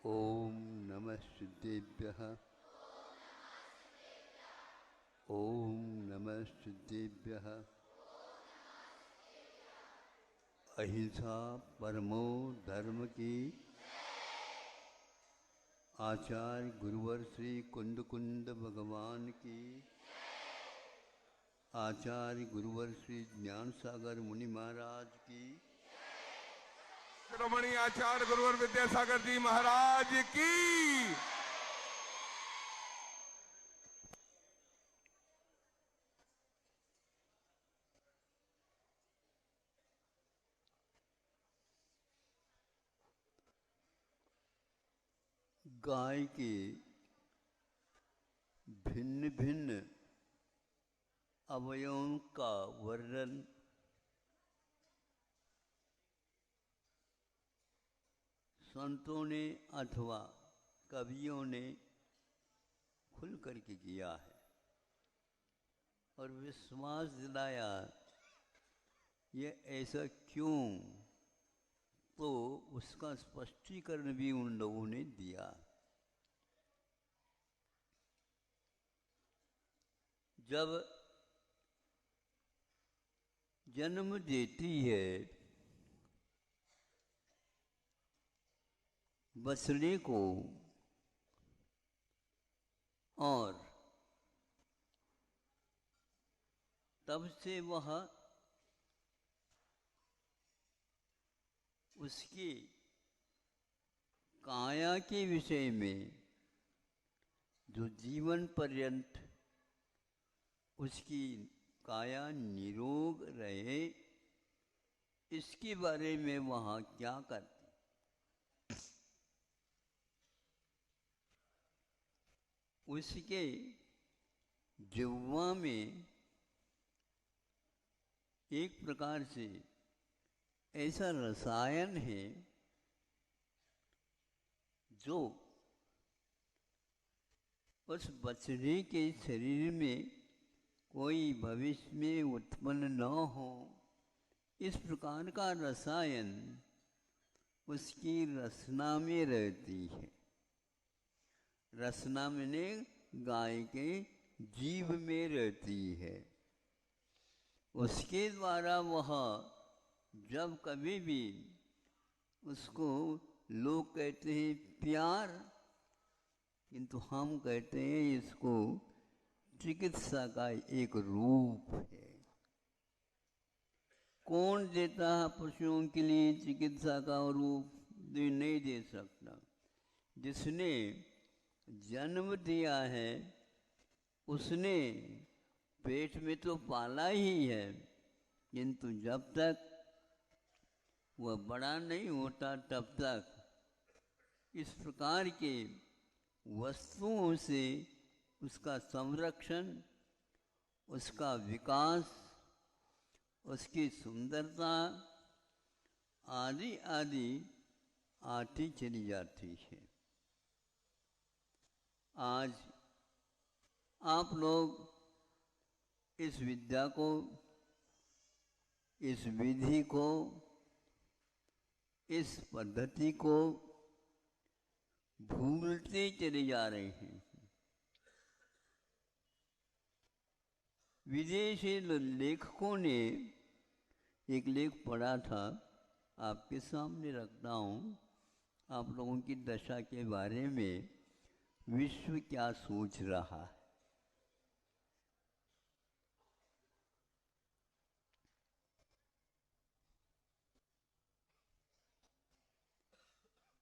ओम नमः सिद्धेभ्यः। ओम नमः सिद्धेभ्यः। अहिंसा परमो धर्म की। आचार्य गुरुवर श्री कुंद कुंद भगवान की। आचार्य गुरुवर श्री ज्ञान सागर मुनि महाराज की। शिरोमणि आचार्य गुरुवर विद्यासागर जी महाराज की। गाय के भिन्न भिन्न अवयवों का वर्णन संतों ने अथवा कवियों ने खुल करके किया है और विश्वास दिलाया ये ऐसा क्यों, तो उसका स्पष्टीकरण भी उन लोगों ने दिया। जब जन्म देती है बछड़े को और तब से वह उसकी काया के विषय में जो जीवन पर्यंत उसकी काया निरोग रहे, इसके बारे में वह क्या करती। उसके जिह्वा में एक प्रकार से ऐसा रसायन है जो उस बछड़े के शरीर में कोई भविष्य में उत्पन्न न हो, इस प्रकार का रसायन उसकी रसना में रहती है। रसना में गाय के जीभ में रहती है। उसके द्वारा वह जब कभी भी उसको लोग कहते हैं प्यार, किंतु हम कहते हैं इसको चिकित्सा का एक रूप है। कौन देता है पशुओं के लिए चिकित्सा का रूप? नहीं दे सकता। जिसने जन्म दिया है उसने पेट में तो पाला ही है, किंतु जब तक वह बड़ा नहीं होता तब तक इस प्रकार के वस्तुओं से उसका संरक्षण, उसका विकास, उसकी सुंदरता आदि आदि आती चली जाती है। आज आप लोग इस विद्या को, इस विधि को, इस पद्धति को भूलते चले जा रहे हैं। विदेशी लेखकों ने एक लेख पढ़ा था, आपके सामने रखता हूँ। आप लोगों की दशा के बारे में विश्व क्या सोच रहा है।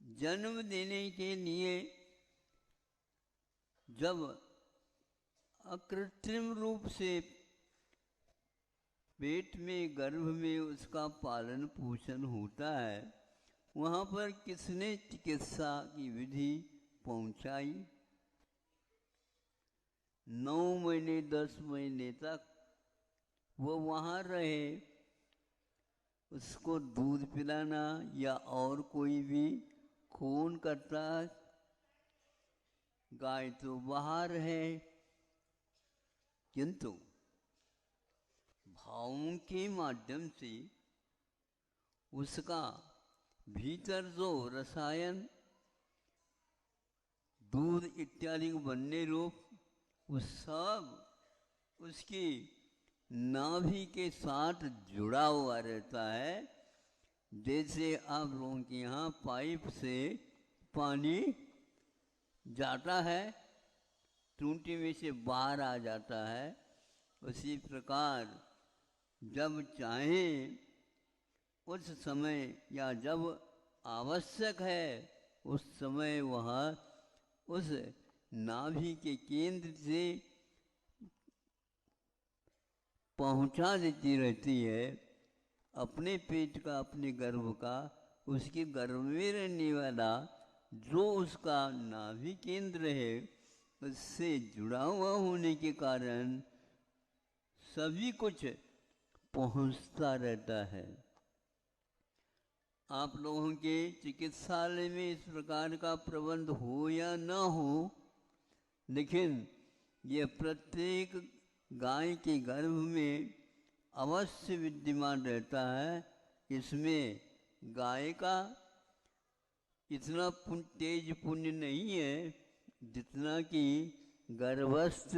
जन्म देने के लिए जब अकृत्रिम रूप से पेट में, गर्भ में उसका पालन पोषण होता है, वहाँ पर किसने चिकित्सा की विधि पहुँचाई? 9 महीने 10 महीने तक वो वहाँ रहे। उसको दूध पिलाना या और कोई भी खून करता, गाय तो बाहर है, किंतु भावों के माध्यम से उसका भीतर जो रसायन दूध इत्यादि बनने रूप वो सब उसकी नाभि के साथ जुड़ा हुआ रहता है। जैसे आप लोगों के यहाँ पाइप से पानी जाता है, टूटी में से बाहर आ जाता है, उसी प्रकार जब चाहें उस समय या जब आवश्यक है उस समय वह उस नाभि के केंद्र से पहुंचा देती रहती है अपने पेट का, अपने गर्भ का, उसके गर्भ में रहने वाला जो उसका नाभि केंद्र है उससे जुड़ा हुआ होने के कारण सभी कुछ पहुंचता रहता है। आप लोगों के चिकित्सालय में इस प्रकार का प्रबंध हो या न हो, लेकिन ये प्रत्येक गाय के गर्भ में अवश्य विद्यमान रहता है। इसमें गाय का इतना तेज पुण्य नहीं है जितना कि गर्भस्थ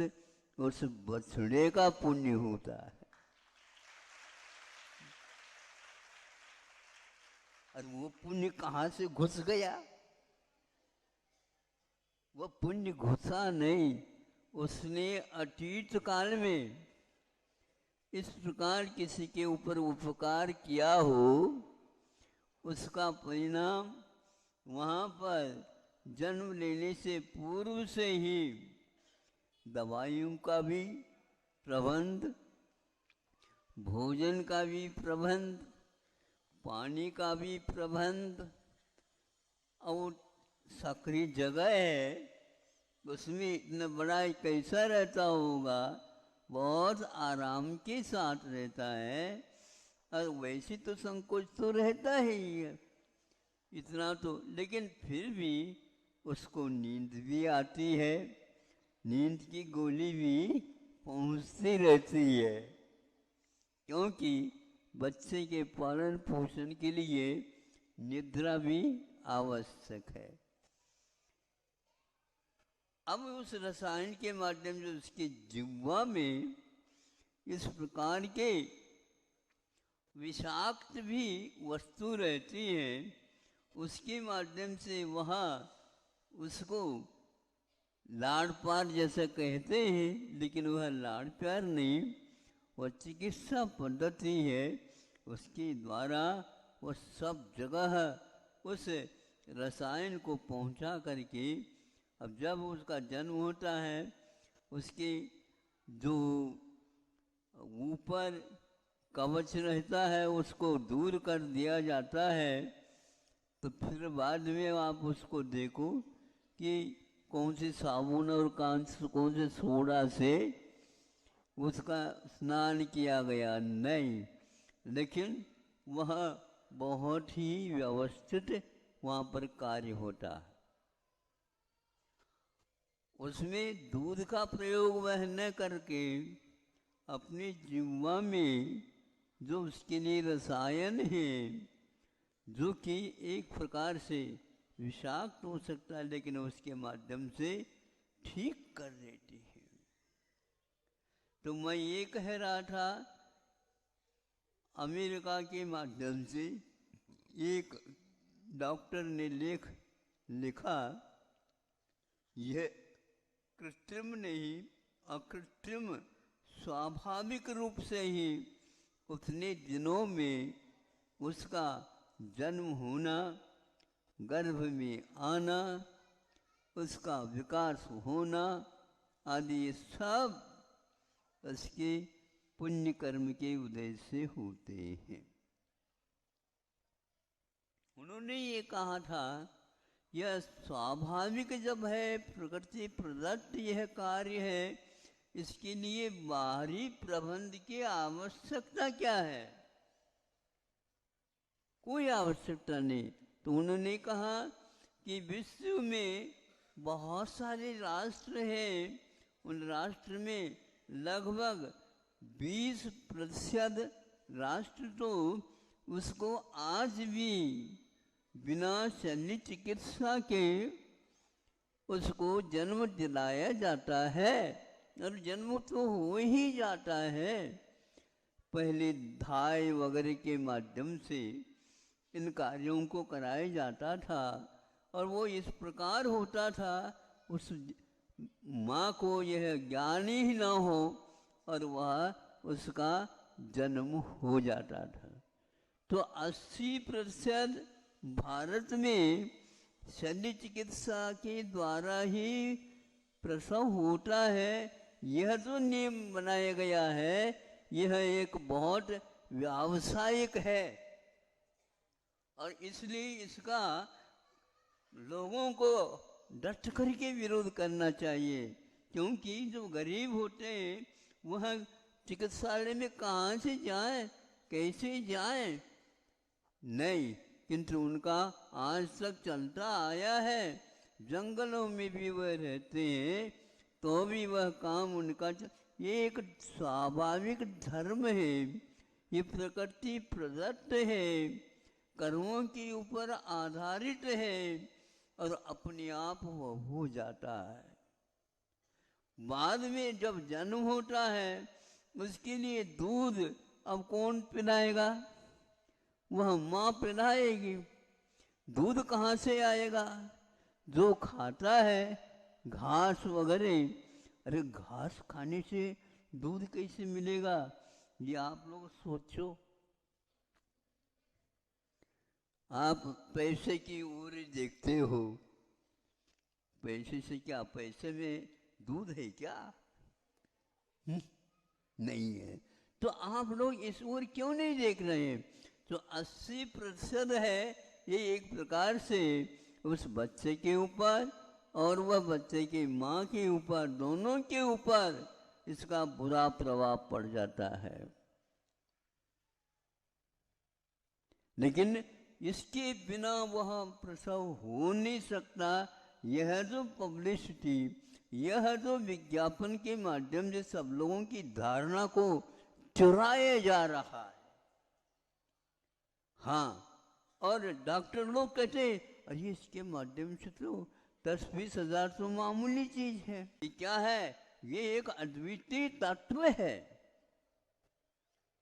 उस बछड़े का पुण्य होता है। और वो पुण्य कहाँ से घुस गया? वो पुण्य घुसा नहीं, उसने अतीत काल में इस प्रकार किसी के ऊपर उपकार किया हो, उसका परिणाम वहाँ पर जन्म लेने से पूर्व से ही दवाइयों का भी प्रबंध, भोजन का भी प्रबंध, पानी का भी प्रबंध, और सक्रिय जगह है उसमें इतना बड़ा कैसा रहता होगा, बहुत आराम के साथ रहता है। और वैसे तो संकोच तो रहता ही है इतना तो, लेकिन फिर भी उसको नींद भी आती है, नींद की गोली भी पहुंचती रहती है, क्योंकि बच्चे के पालन पोषण के लिए निद्रा भी आवश्यक है। अब उस रसायन के माध्यम से उसके जिह्वा में इस प्रकार के विषाक्त भी वस्तु रहती है, उसके माध्यम से वह उसको लाड़ प्यार जैसा कहते हैं, लेकिन वह लाड़ प्यार नहीं, वह चिकित्सा पद्धति है। उसके द्वारा वह सब जगह उस रसायन को पहुंचा करके, अब जब उसका जन्म होता है उसके जो ऊपर कवच रहता है उसको दूर कर दिया जाता है। तो फिर बाद में आप उसको देखो कि कौन से साबुन और कौन से सोडा से उसका स्नान किया गया, नहीं, लेकिन वह बहुत ही व्यवस्थित वहाँ पर कार्य होता है। उसमें दूध का प्रयोग वह न करके अपने जिह्वा में जो उसके लिए रसायन है, जो कि एक प्रकार से विषाक्त हो सकता है, लेकिन उसके माध्यम से ठीक कर देती है। तो मैं ये कह रहा था, अमेरिका के माध्यम से एक डॉक्टर ने लिखा, यह कृत्रिम नहीं, अकृत्रिम स्वाभाविक रूप से ही उतने दिनों में उसका जन्म होना, गर्भ में आना, उसका विकास होना आदि सब उसके पुण्य कर्म के उदय से होते हैं। उन्होंने ये कहा था, यह स्वाभाविक जब है, प्रकृति प्रदत्त यह कार्य है, इसके लिए बाहरी प्रबंध की आवश्यकता क्या है? कोई आवश्यकता नहीं। तो उन्होंने कहा कि विश्व में बहुत सारे राष्ट्र हैं, उन राष्ट्र में लगभग 20% राष्ट्र तो उसको आज भी बिना शल्य चिकित्सा के उसको जन्म दिलाया जाता है, और जन्म तो हो ही जाता है। पहले धाय वगैरह के माध्यम से इन कार्यों को कराया जाता था, और वो इस प्रकार होता था, उस माँ को यह ज्ञान ही न हो और वह उसका जन्म हो जाता था। तो 80% भारत में शल्य चिकित्सा के द्वारा ही प्रसव होता है। यह जो नियम बनाया गया है, यह एक बहुत व्यावसायिक है, और इसलिए इसका लोगों को डट करके विरोध करना चाहिए। क्योंकि जो गरीब होते हैं वह चिकित्सालय में कहाँ से जाए, कैसे जाए? नहीं, किंतु उनका आज तक चलता आया है। जंगलों में भी वह रहते हैं तो भी वह काम उनका ये एक स्वाभाविक धर्म है, ये प्रकृति प्रदत्त है, कर्मों के ऊपर आधारित है, और अपने आप वह हो जाता है। बाद में जब जन्म होता है उसके लिए दूध अब कौन पिलाएगा? वह माँ पिलाएगी। दूध कहाँ से आएगा? जो खाता है घास वगैरह, अरे घास खाने से दूध कैसे मिलेगा? ये आप लोग सोचो। आप पैसे की ओर देखते हो, पैसे से क्या, पैसे में दूध है क्या? नहीं है। तो आप लोग इस ओर क्यों नहीं देख रहे हैं? तो 80% है ये एक प्रकार से उस बच्चे के ऊपर और वह बच्चे की माँ के ऊपर, दोनों के ऊपर इसका बुरा प्रभाव पड़ जाता है। लेकिन इसके बिना वह प्रसव हो नहीं सकता। यह जो पब्लिसिटी, यह जो विज्ञापन के माध्यम से सब लोगों की धारणा को चुराया जा रहा है। हाँ, और डॉक्टर लोग कहते हैं अरे इसके माध्यम से तो 10-20 हजार तो मामूली चीज है। ये क्या है? ये एक अद्वितीय तत्व है।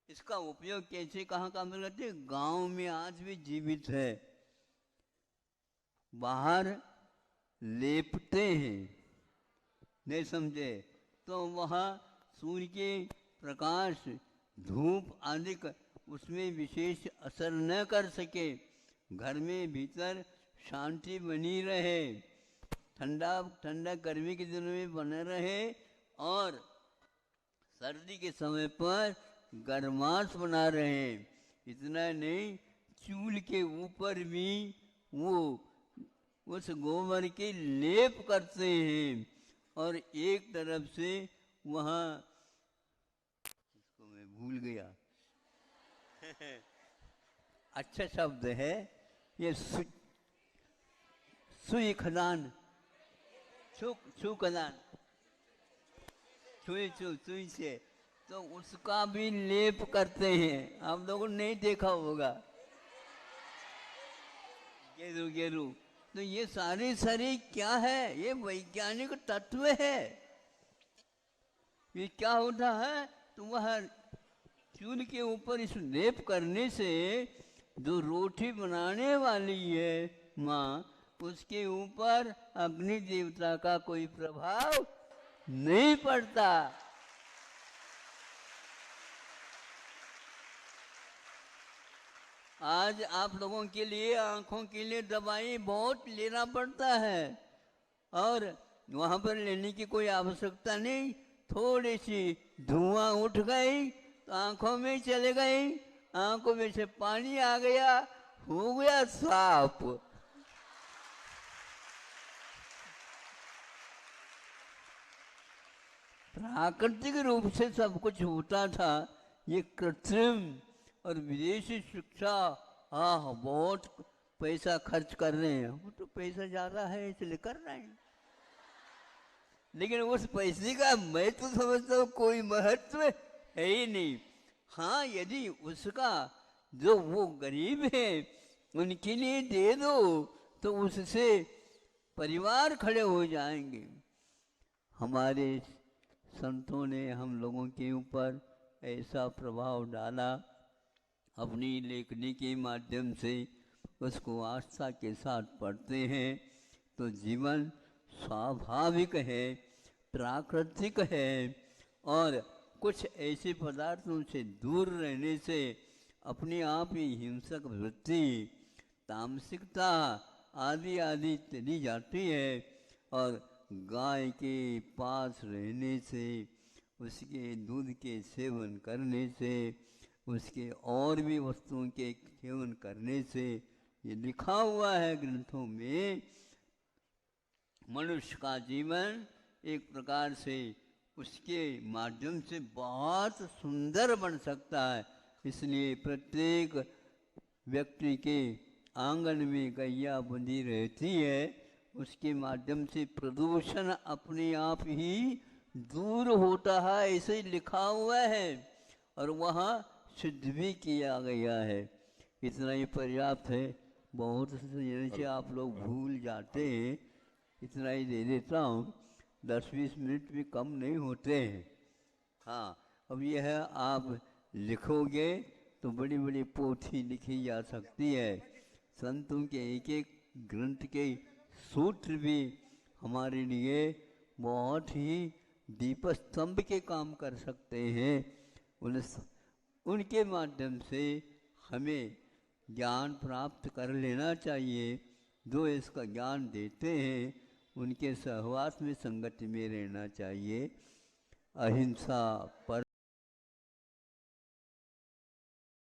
इसका उपयोग कैसे कहाँ काम करते हैं? गांव में आज भी जीवित है। बाहर लेपते हैं, नहीं समझे? तो वहाँ सूर्य के प्रकाश, धूप आदि उसमें विशेष असर न कर सके, घर में भीतर शांति बनी रहे, ठंडा ठंडा गर्मी के दिनों में बने रहे, और सर्दी के समय पर गर्माश बना रहे। इतना नहीं, चूल्हे के ऊपर भी वो उस गोबर के लेप करते हैं, और एक तरफ से वहाँ, इसको मैं भूल गया अच्छा शब्द है ये, सुई खदान, खदान, सुई से, तो उसका भी लेप करते हैं। आप लोगों ने नहीं देखा होगा, गेरू। तो ये सारी क्या है? ये वैज्ञानिक तत्व है। ये क्या होता है? तो वह चूल्हे के ऊपर इस लेप करने से जो रोटी बनाने वाली है माँ, उसके ऊपर अग्नि देवता का कोई प्रभाव नहीं पड़ता। आज आप लोगों के लिए, आंखों के लिए दवाई बहुत लेना पड़ता है, और वहां पर लेने की कोई आवश्यकता नहीं। थोड़ी सी धुआं उठ गई तो आंखों में चले गई, आंखों में से पानी आ गया, हो गया साफ। प्राकृतिक रूप से सब कुछ होता था। ये कृत्रिम और विदेशी शिक्षा, बहुत पैसा खर्च कर रहे हैं। वो तो पैसा ज्यादा है इसलिए कर रहे हैं, लेकिन उस पैसे का मैं तो समझता हूँ कोई महत्व है ही नहीं। हाँ, यदि उसका जो वो गरीब है उनके लिए दे दो तो उससे परिवार खड़े हो जाएंगे। हमारे संतों ने हम लोगों के ऊपर ऐसा प्रभाव डाला, अपनी लेखनी के माध्यम से उसको आस्था के साथ पढ़ते हैं तो जीवन स्वाभाविक है, प्राकृतिक है, और कुछ ऐसे पदार्थों से दूर रहने से अपने आप ही हिंसक वृत्ति, तामसिकता आदि आदि चली जाती है। और गाय के पास रहने से, उसके दूध के सेवन करने से, उसके और भी वस्तुओं के सेवन करने से, ये लिखा हुआ है ग्रंथों में, मनुष्य का जीवन एक प्रकार से उसके माध्यम से बहुत सुंदर बन सकता है। इसलिए प्रत्येक व्यक्ति के आंगन में गैया बंधी रहती है, उसके माध्यम से प्रदूषण अपने आप ही दूर होता है, ऐसे ही लिखा हुआ है और वहाँ सिद्ध भी किया गया है। इतना ही पर्याप्त है। बहुत से आप लोग भूल जाते हैं, इतना ही दे देता हूँ। 10-20 मिनट भी कम नहीं होते हैं। हाँ, अब यह आप लिखोगे तो बड़ी बड़ी पोथी लिखी जा सकती है। संतों के एक एक ग्रंथ के सूत्र भी हमारे लिए बहुत ही दीपस्तंभ के काम कर सकते हैं। उनके माध्यम से हमें ज्ञान प्राप्त कर लेना चाहिए। जो इसका ज्ञान देते हैं उनके सहवास में, संगति में रहना चाहिए। अहिंसा पर